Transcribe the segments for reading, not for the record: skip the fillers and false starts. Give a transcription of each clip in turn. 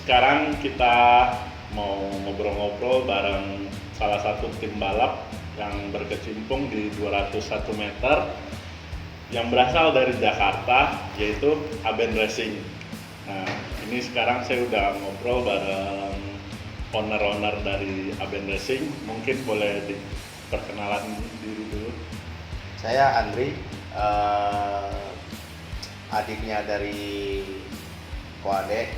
sekarang kita mau ngobrol-ngobrol bareng salah satu tim balap yang berkecimpung di 201 meter yang berasal dari Jakarta, yaitu Aben Racing. Nah, ini sekarang saya udah ngobrol bareng owner-owner dari Aben Racing. Mungkin boleh diperkenalan diri dulu. Saya Andri, adiknya dari Koade,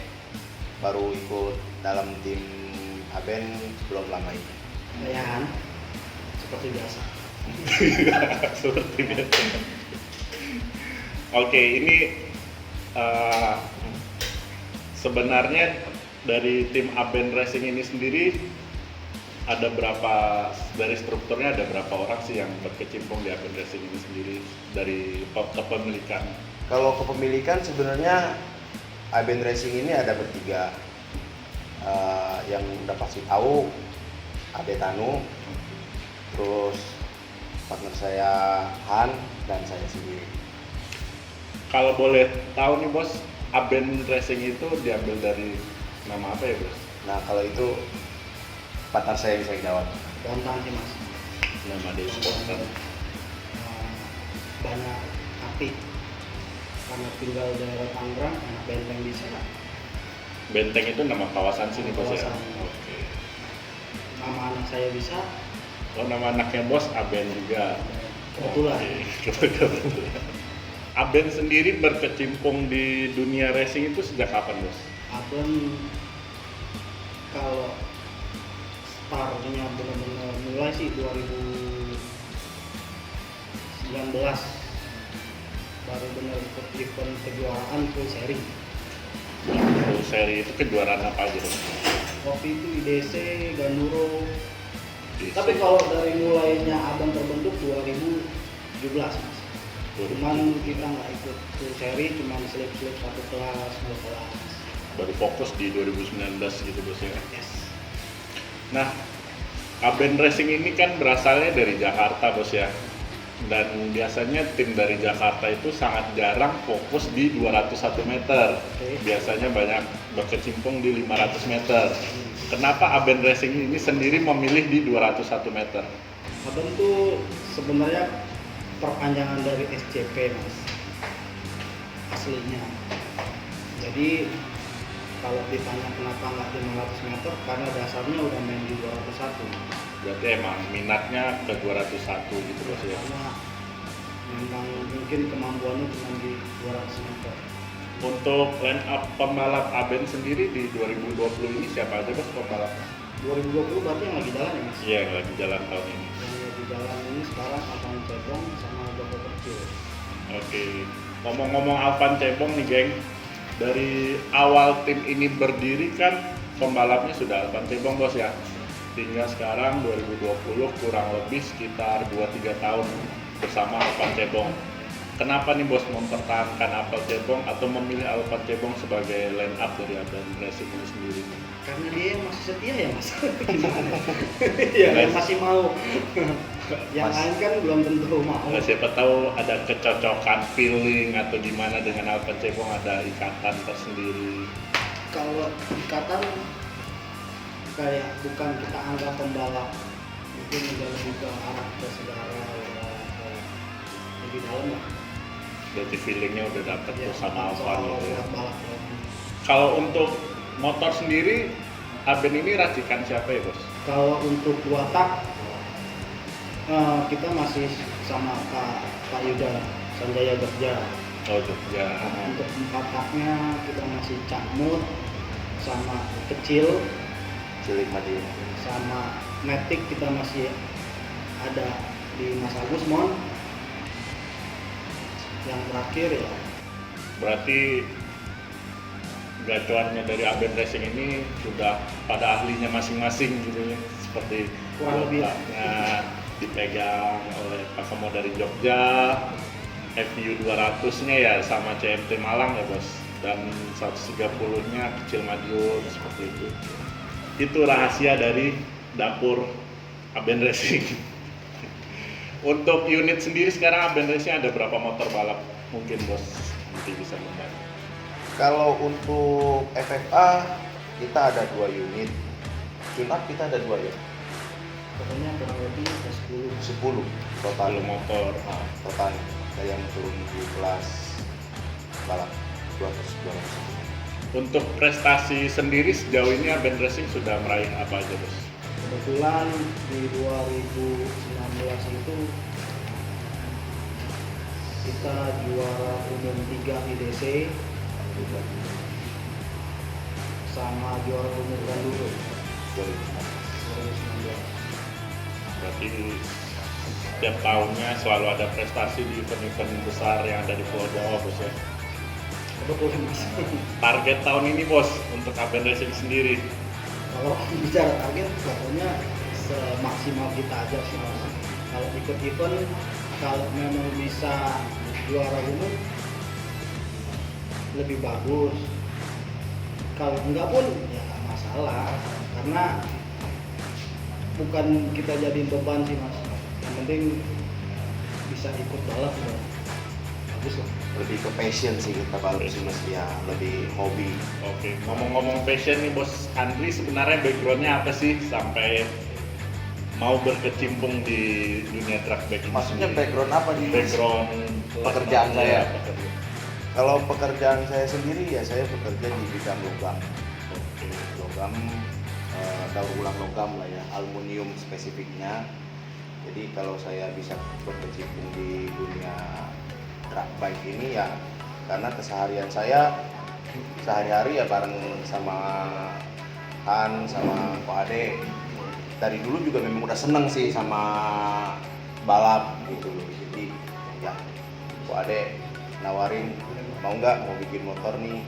baru ikut dalam tim Aben belum lama ini. Saya Han, seperti biasa. Seperti biasa. Oke, ini sebenarnya dari tim Aben Racing ini sendiri ada berapa, dari strukturnya ada berapa orang sih yang berkecimpung di Aben Racing ini sendiri dari kepemilikan? Kalau kepemilikan sebenarnya Aben Racing ini ada bertiga. Yang udah pasti tahu Ade Tanu, terus partner saya Han, dan saya sendiri. Kalau boleh tahu nih bos, Aben Racing itu diambil dari nama apa ya bos? Nah kalau itu partner saya bisa jawab. Gampang sih mas. Nama dia sponsor. Banyak api. Karena tinggal daerah Tangerang, anak benteng bisa. Benteng itu nama kawasan sini bos ya? Kawasan. Oke. Nama anak saya bisa. Oh, nama anaknya bos Aben juga. Kebetulan. Oke, kebetulan. Aben sendiri berkecimpung di dunia racing itu sejak kapan bos? Aben kalau startnya benar-benar mulai sih 2019 baru benar ikut event kejuaraan full seri. Full seri itu kejuaraan apa aja bos? Waktu itu IDC, Ganduro. Di Tapi kalau dari mulainya Aben terbentuk 2017 mas. Cuman kita nggak ikut full seri, cuman selip-selip satu kelas, dua kelas. baru fokus di 2019 gitu bos ya. Yes. Nah, Aben Racing ini kan berasalnya dari Jakarta bos ya. Dan biasanya tim dari Jakarta itu sangat jarang fokus di 201 meter. Oke. Biasanya banyak berkecimpung di 500 meter. Kenapa Aben Racing ini sendiri memilih di 201 meter? Aben tuh sebenarnya perpanjangan dari SCP mas, aslinya. Jadi kalau ditanya kenapa nggak 500 meter, karena dasarnya udah main di 201. Berarti emang minatnya ke 201 gitu bos ya. Karena memang mungkin kemampuannya cuma di 200 meter. Untuk line up pembalap Aben sendiri di 2020 ini siapa aja bos pembalapnya? 2020 berarti yang lagi jalan ya mas? Iya, yang lagi jalan tahun ini. Yang lagi jalan ini sekarang Alvan Cebong sama Joko Kecil. Oke, ngomong-ngomong Alvan Cebong nih geng, dari awal tim ini berdiri kan pembalapnya sudah Alvan Cebong bos ya. Hingga sekarang 2020 kurang lebih sekitar 2-3 tahun bersama Alvan Cebong. Kenapa nih bos mempertahankan Alvan Cebong atau memilih Alvan Cebong sebagai line up dari Aben Racing ini sendiri? Karena dia yang masih setia ya mas. Gimana? Iya yang masih mau. Yang Mas. lain kan belum tentu mau. Nah, siapa tahu ada kecocokan feeling atau gimana dengan Alvan Cebong, ada ikatan tersendiri. Kalau ikatan kayak bukan kita anggap pembalap, mungkin udah lebih ke arah ke saudara, lebih dalam lah. Berarti feelingnya udah dapet Ya, tuh sama Alvan soal gitu ya. buat balap ya. Kalau untuk motor sendiri, Aben ini racikan siapa ya bos? Kalau untuk watak kita masih sama Pak Yuda Sanjaya Jogja. Oh Jogja. Untuk empat taknya kita masih Cakmut sama Kecil, Cilik Madiun. sama Matic kita masih ada di Mas Agus Mon. Yang terakhir ya Berarti gacuannya dari Aben Racing ini sudah pada ahlinya masing-masing gitu ya. Seperti Kurang lebih. wataknya dipegang oleh Pak Kemo dari Jogja, FU 200-nya ya sama CMT Malang ya bos, dan 130-nya Kecil Madiun seperti itu. Itu rahasia dari dapur Aben Racing. Untuk unit sendiri sekarang Aben Racing ada berapa motor balap? Mungkin bos nanti bisa membantu. Kalau untuk FFA kita ada 2 unit. Tune up kita ada 2 ya. Pokoknya kurang lebih ada 10. 10 total. 10 motor. Total. Ada yang turun di kelas balap 200. Untuk prestasi sendiri sejauh ini Aben Racing sudah meraih apa aja bos? Kebetulan di 2019 itu kita juara umum 3 IDC sama juara umum Bandung 2019. Berarti setiap tahunnya selalu ada prestasi di event-event besar yang ada di Pulau Jawa bos ya. Kebetulan Mas. Target tahun ini bos untuk Aben Racing sendiri. Kalau bicara target pokoknya semaksimal kita aja sih Mas. Kalau ikut event kalau memang bisa juara umum lebih bagus. Kalau enggak pun ya nggak masalah karena bukan kita jadiin beban sih Mas. Yang penting bisa ikut balap udah bagus lah. Lebih ke passion sih kita balap sih Mas ya, lebih hobi. Oke, ngomong-ngomong passion nih bos Andri, sebenarnya backgroundnya apa sih sampai mau berkecimpung di dunia track bike ini Maksudnya sendiri? background apa nih? Mas? Background Pekerjaan saya. Iya, pekerjaan. Kalau pekerjaan saya sendiri ya saya bekerja di bidang logam. Oke. Logam daur ulang logam lah ya, aluminium spesifiknya. Jadi kalau saya bisa berkecimpung di dunia track bike ini ya karena keseharian saya sehari-hari ya bareng sama Han sama Ko Ade. Dari dulu juga memang udah seneng sih sama balap gitu loh. Jadi ya Ko Ade nawarin mau nggak mau bikin motor nih,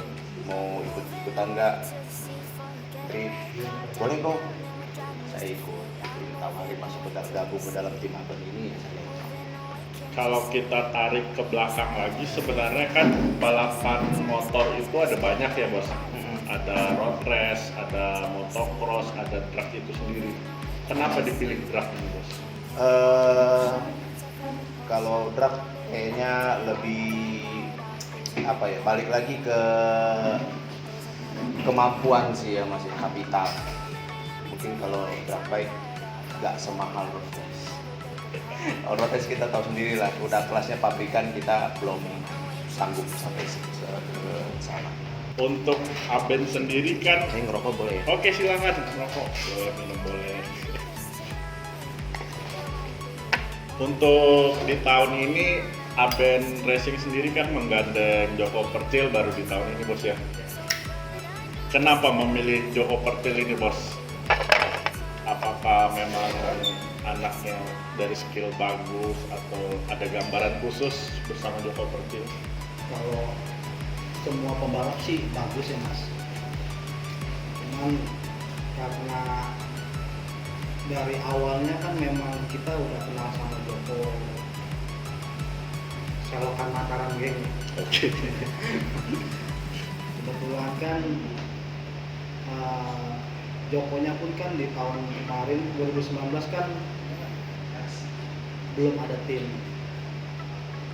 mau ikut-ikutan nggak? Tri, boleh kok. Saya ikut. Tawarin masuk ke gabung ke dalam tim Aben ini ya saya. Kalau kita tarik ke belakang lagi, sebenarnya kan balapan motor itu ada banyak ya bos. Ada road race, ada motocross, ada truck itu sendiri. Kenapa dipilih truck ini bos? Kalau drag kayaknya lebih apa ya, balik lagi ke kemampuan sih ya, masih kapital. Mungkin kalau drag bike nggak semahal road race. Road race kita tahu sendiri lah, udah kelasnya pabrikan, kita belum sanggup sampai ke sana. Untuk Aben sendiri kan, Ini ngerokok boleh ya? oke silakan rokok, boleh minum boleh. Untuk di tahun ini Aben Racing sendiri kan menggandeng Joko Percil baru di tahun ini bos ya. Kenapa memilih Joko Percil ini bos? Apakah memang anaknya dari skill bagus atau ada gambaran khusus bersama Joko Percil? Kalau semua pembalap sih bagus ya Mas. Cuman karena dari awalnya kan memang kita udah kenal sama Joko, selokan Mataram geng. Oke. Kebetulan kan Jokonya pun kan di tahun kemarin 2019 kan belum ada tim.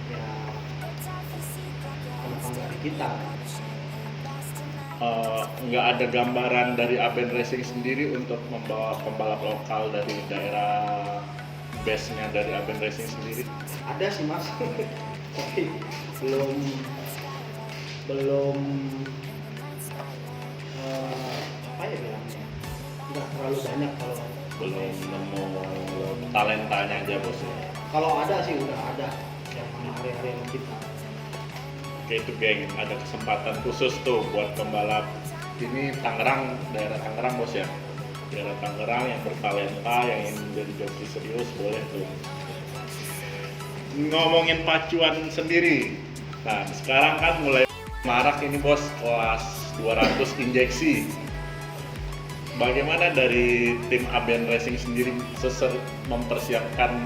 Ya kenapa nggak di kita? Nggak ada gambaran dari Aben Racing sendiri untuk membawa pembalap lokal dari daerah base-nya dari Aben Racing sendiri. Ada sih Mas, tapi belum apa ya bilangnya, nggak terlalu banyak. Belum nemu talentanya aja bos ya. Kalau ada sih udah ada yang hari-hari yang kita. Oke itu geng, ada kesempatan khusus tuh buat pembalap ini Tangerang, daerah Tangerang bos ya. Daerah Tangerang yang bertalenta, yang ingin menjadi joki serius boleh tuh. Ngomongin pacuan sendiri, nah sekarang kan mulai marak ini bos kelas 200 injeksi. Bagaimana dari tim Aben Racing sendiri mempersiapkan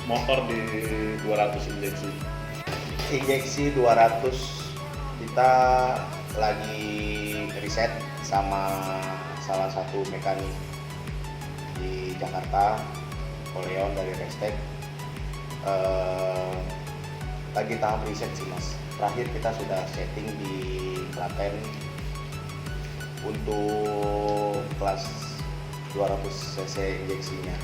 motor di 200 injeksi? Injeksi 200 kita lagi riset sama salah satu mekanik di Jakarta, Oleon dari Restek. Lagi tahap riset sih Mas. Terakhir kita sudah setting di Klaten untuk kelas 200 cc injeksinya.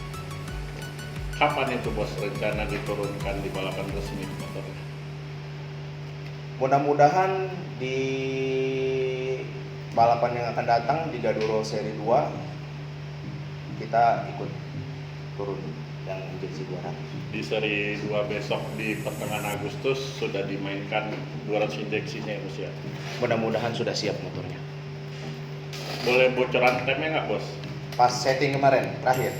Kapan itu bos rencana diturunkan di balapan resmi motornya? Mudah-mudahan di balapan yang akan datang di Gaduro Seri 2 kita ikut turun yang injeksi 200. Di seri 2 besok di pertengahan Agustus sudah dimainkan 200 injeksinya ya bos ya? Mudah-mudahan sudah siap motornya. Boleh bocoran temnya nggak bos? Pas setting kemarin terakhir,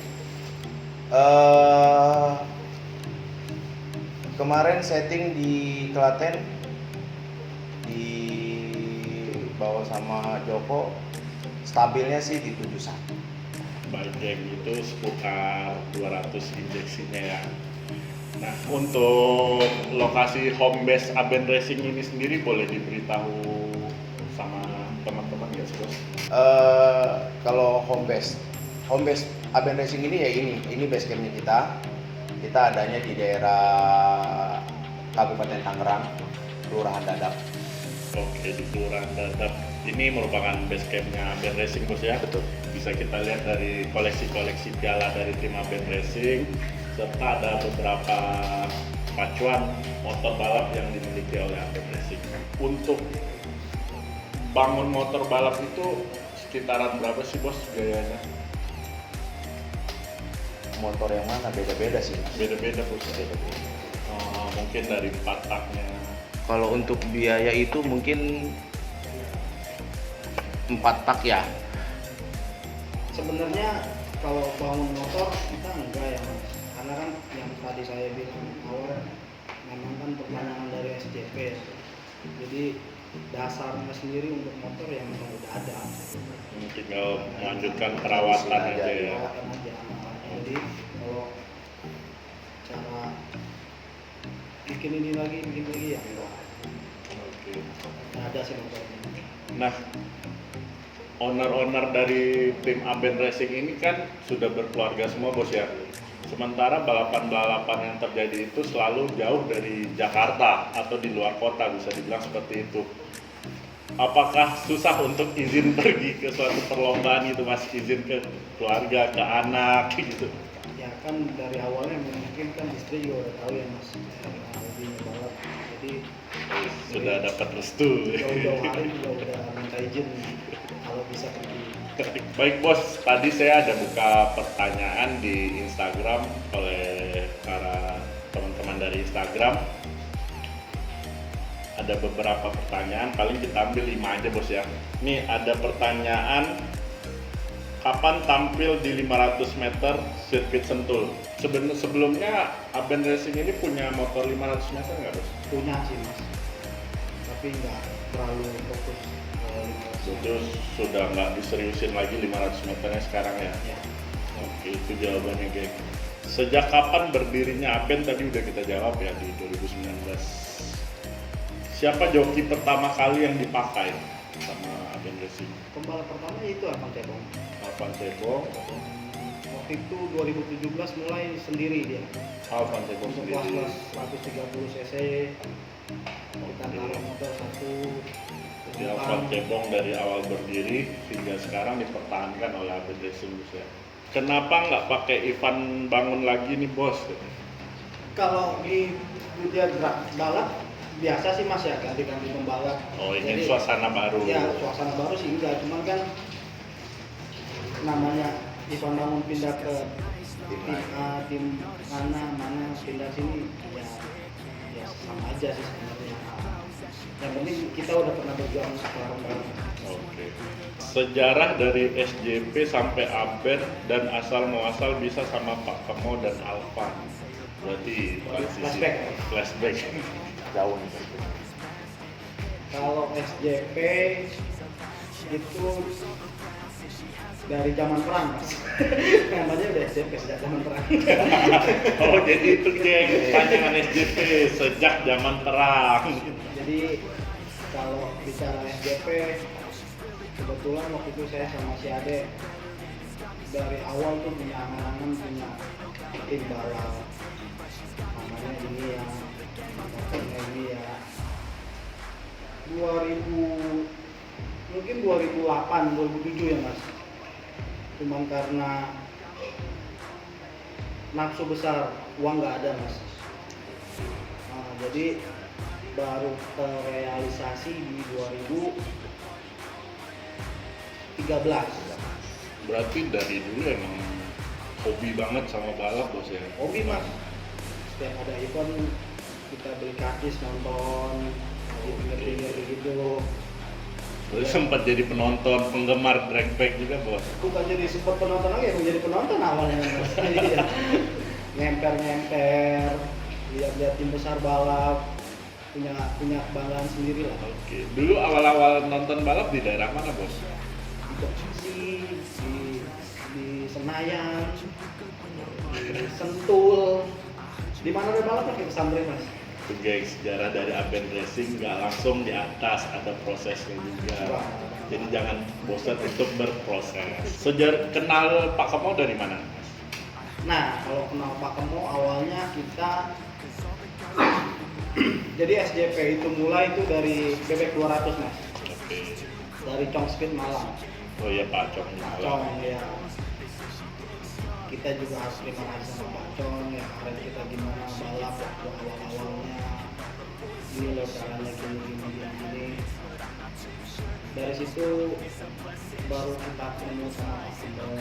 kemarin setting di Klaten dibawa sama Joko, stabilnya sih di 71. Baik geng, itu seputar 200 injeksinya ya. Nah untuk lokasi home base Aben Racing ini sendiri boleh diberitahu sama teman-teman ya bos? Kalau home base Aben Racing ini ya ini base campnya kita adanya di daerah Kabupaten Tangerang, Kelurahan Dadap. Oke, di Kelurahan Dadap. Ini merupakan base campnya Aben Racing bos ya? Betul. Bisa kita lihat dari koleksi-koleksi piala dari tim Aben Racing, serta ada beberapa pacuan motor balap yang dimiliki oleh Aben Racing. Untuk bangun motor balap itu sekitaran berapa sih bos biayanya? Motor yang mana beda-beda sih. Beda-beda bos. Beda-beda. Mungkin dari 4 taknya. Kalau untuk biaya itu mungkin 4 tak ya. Sebenarnya kalau bangun motor kita enggak ya mas, karena kan yang tadi saya bilang awal memang kan perpanjangan dari SJP ya. Jadi dasarnya sendiri untuk motor yang memang udah ada. Tinggal melanjutkan perawatan aja ya. Perawatan aja. Jadi kalau cara bikin ini lagi ya enggak. Oke. Nggak ada sih motornya. Nah, owner-owner dari tim Aben Racing ini kan sudah berkeluarga semua bos ya. Sementara balapan-balapan yang terjadi itu selalu jauh dari Jakarta atau di luar kota, bisa dibilang seperti itu. Apakah susah untuk izin pergi ke suatu perlombaan gitu mas, izin ke keluarga, ke anak gitu? Ya kan dari awalnya mungkin kan istri juga udah tahu ya mas, hobinya balap. Jadi Sudah dapat restu. jauh-jauh hari juga udah minta izin kalau bisa pergi. Baik bos, tadi saya ada buka pertanyaan di Instagram oleh para teman-teman dari Instagram. Ada beberapa pertanyaan, paling kita ambil 5 aja bos ya. Nih ada pertanyaan, kapan tampil di 500 meter sirkuit Sentul? Sebelumnya Aben Racing ini punya motor 500 meter nggak bos? Punya sih mas, tapi nggak terlalu fokus kalau 500 Terus sudah nggak diseriusin lagi 500 meternya sekarang ya? ya. Oke, itu jawabannya geng. Sejak kapan berdirinya Aben tadi udah kita jawab ya di 2019. Siapa joki pertama kali yang dipakai sama Aben Racing? Pembalap pertama itu Arvan Cebong. Alvan Cebong. Waktu itu 2017 mulai sendiri dia. Alvan Cebong Untuk sendiri. kelas 130 cc kita taruh motor satu. Jadi Alvan Cebong dari awal berdiri hingga sekarang dipertahankan oleh Aben Racing bos ya. Kenapa nggak pakai Ivan Bangun lagi nih bos? Kalau di dunia balap biasa sih mas ya, ganti-ganti pembalap. Oh, ingin Jadi, suasana baru. ya suasana baru sih enggak, cuman kan namanya Ivan Bangun pindah ke tim A, tim mana pindah sini ya sama aja sih sebenarnya. Yang penting kita udah pernah berjuang bareng-bareng. Oke. Sejarah dari SJP sampai Aben dan asal muasal bisa sama Pak Kemo dan Alvan. Berarti transisi flashback. Jauh nih. Kalau SJP itu dari zaman perang mas. Namanya udah SJP sejak zaman perang. Oh jadi itu geng panjangan SJP sejak zaman perang. Jadi kalau bicara SJP, kebetulan waktu itu saya sama si Ade dari awal tuh punya angan-angan punya tim balap, namanya ini ya, motornya ini ya. 2017 mungkin 2008 2007 ya mas, cuman karena nafsu besar, uang nggak ada mas. Nah, jadi baru terrealisasi di 2013. Berarti dari dulu emang hobi banget sama balap bos ya? Hobi mas, setiap ada event kita beli karcis nonton di pinggir-pinggir gitu. Terus sempat jadi penonton, penggemar drag pack juga bos? Bukan jadi support penonton lagi, aku jadi penonton awalnya mas. Iya. Ngemper, lihat-lihat tim besar balap, punya kebanggaan sendiri lah. Oke, dulu awal-awal nonton balap di daerah mana bos? Di Bekasi, di Senayan, di Sentul, di mana ada balap pakai kesambre mas. Itu guys, sejarah dari Aben Racing nggak langsung di atas, ada prosesnya juga. Wah. Jadi jangan bosan untuk berproses. Kenal Pak Kemo dari mana? Nah, kalau kenal Pak Kemo awalnya kita jadi SJP itu mulai itu dari bebek 200 mas, Oke. dari Chong Speed Malang. Oh iya Pak Cong. Chong ya. Kita juga harus terima kasih sama Pak Chong ya, kemarin kita gimana balap waktu awal-awalnya. Ini loh caranya gini. Dari situ baru kita ketemu sama Pak Kemo.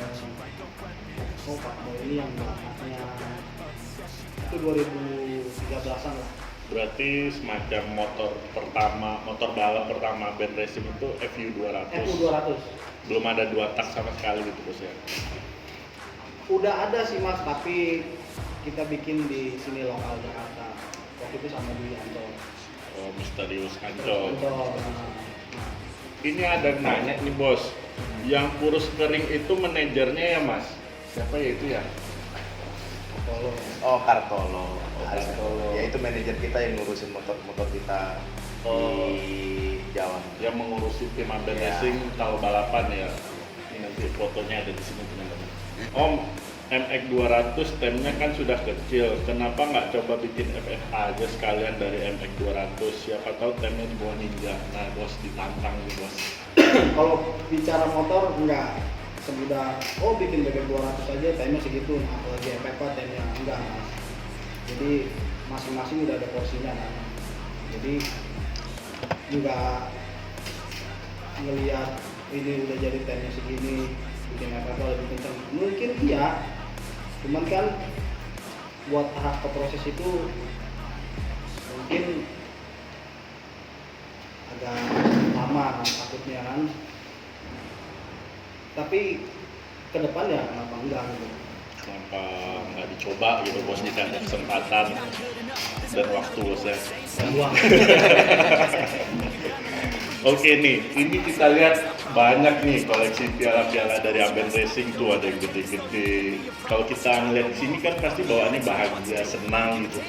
Oh Pak Kemo ini yang bapaknya. Itu 2013an lah. Berarti semacam motor balap pertama Aben Racing itu FU 200. FU 200. Belum ada 2 tak sama sekali gitu bos ya? Udah ada sih mas, tapi kita bikin di sini lokal Jakarta. Waktu itu sama di Ancol. Oh, misterius Ancol. Nah. Ini ada yang nanya nih bos, yang kurus kering itu manajernya ya mas? Siapa ya itu ya? Tolong. Oh, Kartolo. Kartolo. Ya itu manajer kita yang ngurusin motor-motor kita di Jawa. Yang mengurusi tim Aben Ya. Racing kalau balapan ya. Ini nanti fotonya ada di sini teman-teman. Om, MX 200 temnya kan sudah kecil, kenapa nggak coba bikin FFA aja sekalian dari MX 200? Siapa tahu temnya di bawah Ninja. Nah bos, ditantang nih bos. Kalau bicara motor enggak semudah bikin bebek 200 aja time-nya segitu, nah, apalagi FFA time-nya enggak mas. Jadi masing-masing udah ada porsinya kan. Jadi juga ngelihat ini udah jadi time-nya segini, bikin FFA lebih kencang. Mungkin iya, cuman kan buat tahap ke proses itu mungkin agak lama takutnya kan, tapi ke depan ya kenapa enggak gitu. Kenapa nggak dicoba gitu bos, jika ada kesempatan dan waktu bos ya. Uang. Oke nih, ini kita lihat banyak nih koleksi piala-piala dari Aben Racing tuh, ada yang gede-gede. Kalau kita ngeliat di sini kan pasti bawaannya bahagia, senang gitu.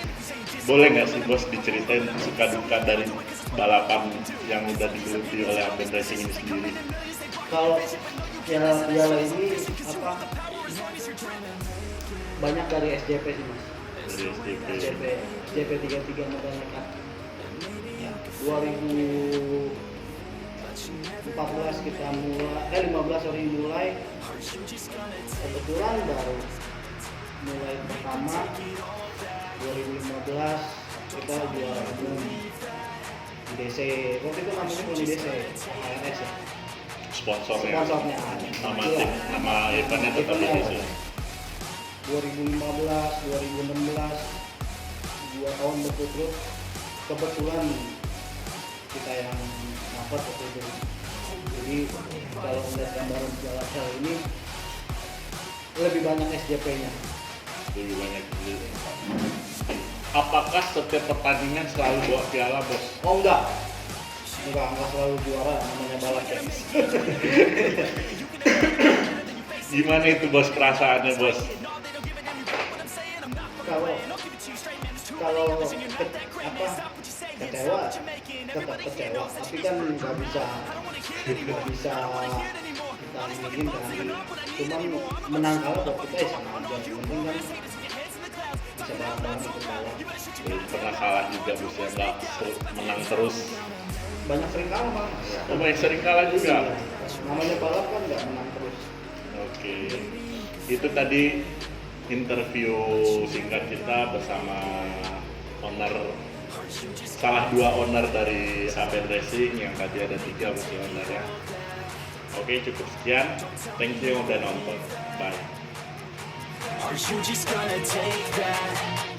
Boleh nggak sih bos diceritain suka duka dari balapan yang udah digeluti oleh Aben Racing ini sendiri? Kalau piala ini apa banyak dari SJP sih mas. Dari STP. SJP 33 modal nekat. Ya, 2014 kita mulai 15 hari mulai. Kebetulan baru mulai pertama 2015 kita juara umum di DC. Waktu itu namanya bukan di DC, HRS ya. Sponsornya, Sponsornya nama tim, nama eventnya tetap di situ. 2015, 2016, 2 tahun berturut-turut kebetulan kita yang dapat waktu itu. Jadi kalau melihat gambaran piala ini lebih banyak SJP-nya. Lebih banyak. Apakah setiap pertandingan selalu bawa piala bos? Oh enggak selalu juara, namanya balap ya. Gimana itu bos perasaannya bos? Kalau kecewa tetap kecewa, tapi kan nggak bisa kita ingin kan. Cuman menang kalah buat kita ya sama aja, yang penting kan bisa bareng-bareng ikut balap. Pernah kalah juga bos ya, nggak menang terus. banyak sering kalah Mas. Banyak sering kalah juga. Iya. Namanya balap kan nggak menang terus. Oke, itu tadi interview singkat kita bersama owner, salah dua owner dari Aben Racing, yang tadi ada 3 masih owner ya. Oke, cukup sekian. Thank you udah nonton. Bye. Are you just gonna take that?